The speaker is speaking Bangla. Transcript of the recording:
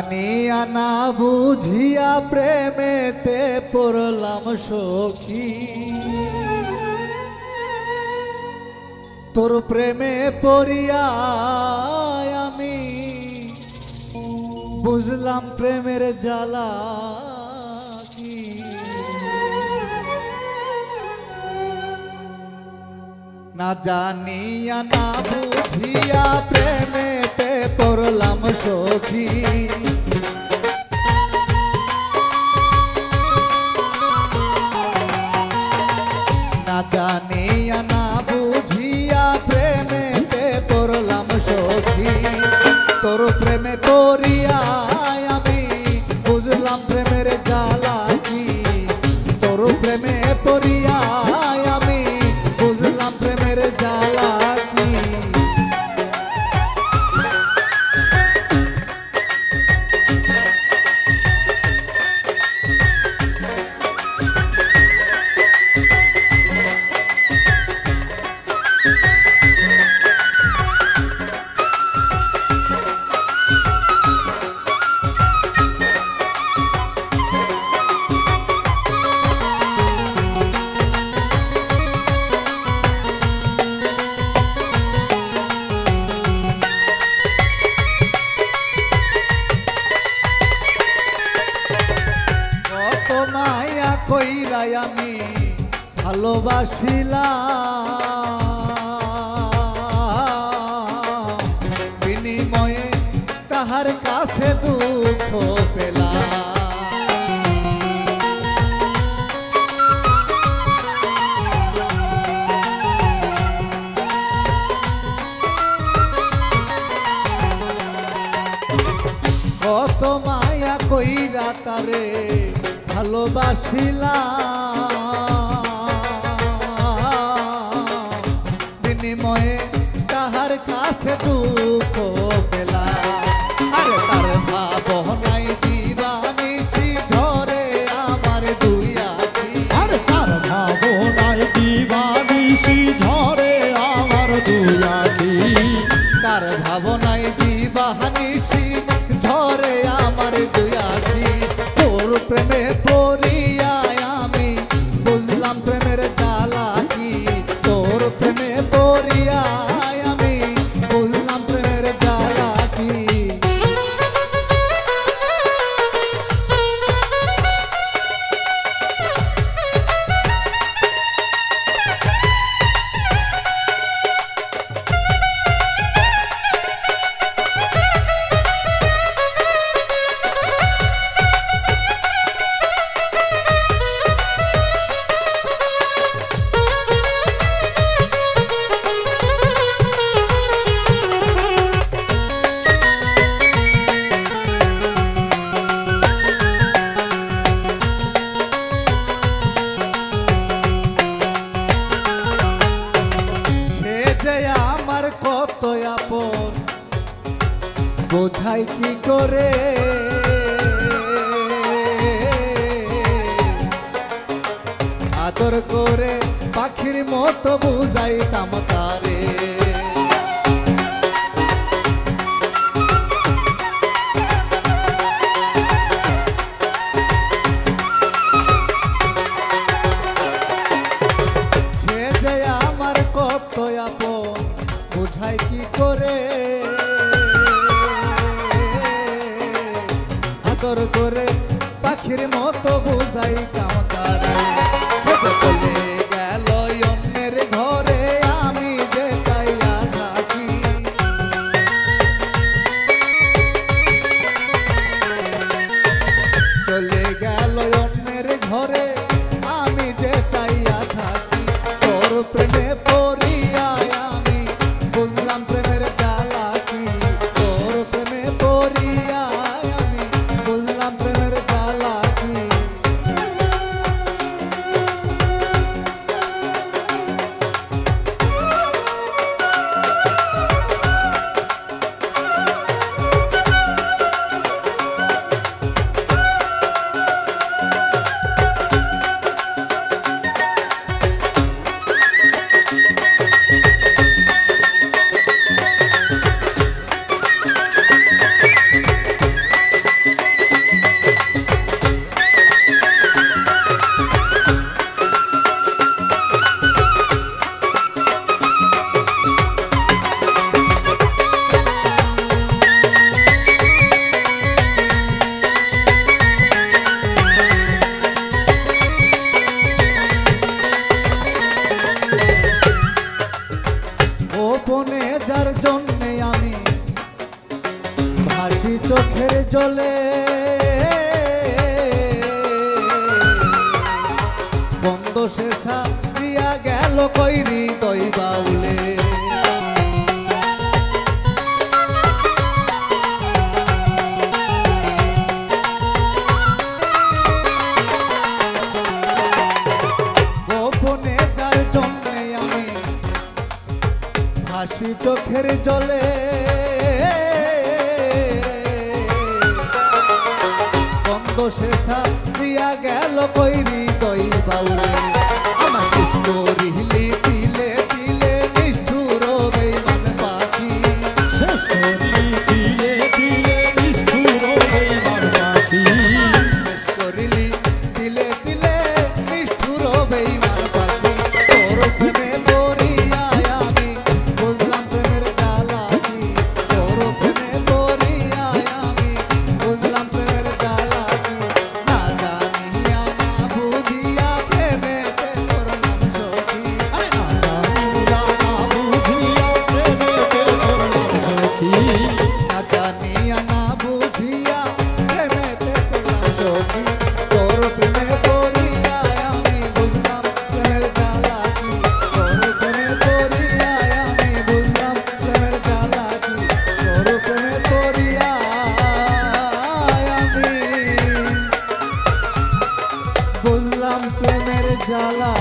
নিয়া না বুঝিয়া প্রেমেতে পড়লাম সখী, তোর প্রেমে পড়িয়া আমি বুঝলাম প্রেমের জ্বালা কি। না জানিয়া না বুঝিয়া প্রেমেতে পড়লাম সখী, না জানিয়া না বুঝিয়া প্রেমেতে পড়লাম সখী, তোর প্রেমে পড়িয়া আমি বুঝলাম প্রেমের জ্বালা কি। তোর প্রেমে পড়িয়া আমি বুঝলাম প্রেমের জ্বালা কি। মায়া কইরাই আমি ভালোবাসিলাম, বিনিময়ে তাহার কাছে দুঃখ পেলাম। কত মায়া কইরা তারে ভালোবাসিলাম, বিনিময়ে তাহার কাছে দুঃখ পেলাম। আরে তার ভাবনাই দিবানিশি ঝরে আমার দুই আখি, আর তার ভাবনাই দিবানিশি ঝরে আমার দুই আখি, তার ভাবনাই দিবানিশি ঝরে আমার দুই আখি। তোর প্রেমে পড়িয়া আমি বুঝলাম প্রেমের জ্বালা কি। তোর প্রেমে পড়িয়া আমি বুঝলাম প্রেমের জ্বালা কি। কত আপন বোঝাই কি করে, আদর করে পাখির মতো বুঝাইতাম তারে। সে যে আমার কত আপন বোঝাই কি করে, আদর করে পাখির মতো বুঝাই কামতারে। চলে গেল অন্যের ঘরে আমি যে চাই হাসি চোখের জলে বন্ধ সে সারিয়া গেল কইরি দই বাউলে গোপনে যার জন্যে আমি হাসি চোখের জলে বন্ধ সে সারিয়া গেল কইরি দই বাউলে আমার শেষ করিলি দিলে দিলে নিষ্ঠুর বেঈমান পাখি শেষ করিলি দিলে দিলে নিষ্ঠুর বেঈমান পাখি শেষ করিলি দিলে দিলে নিষ্ঠুর বেঈমান পাখি তোর প্রেমে পড়িয়া আমি বুঝলাম প্রেমের জ্বালা কি তোর প্রেমে পড়িয়া আমি বুঝলাম প্রেমের জ্বালা কি না জানিয়া না বুঝিয়া প্রেমেতে করলাম সখী আরে না জানিয়া না বুঝিয়া প্রেমেতে করলাম সখী না জানিয়া না বুঝিয়া প্রেমেতে করলাম সখী তোর প্রেমে পড়িয়া আমি বুঝলাম প্রেমের জ্বালা কি তোর প্রেমে পড়িয়া আমি বুঝলাম প্রেমের জ্বালা কি তোর প্রেমে পড়িয়া আমি বুঝলাম প্রেমের জ্বালা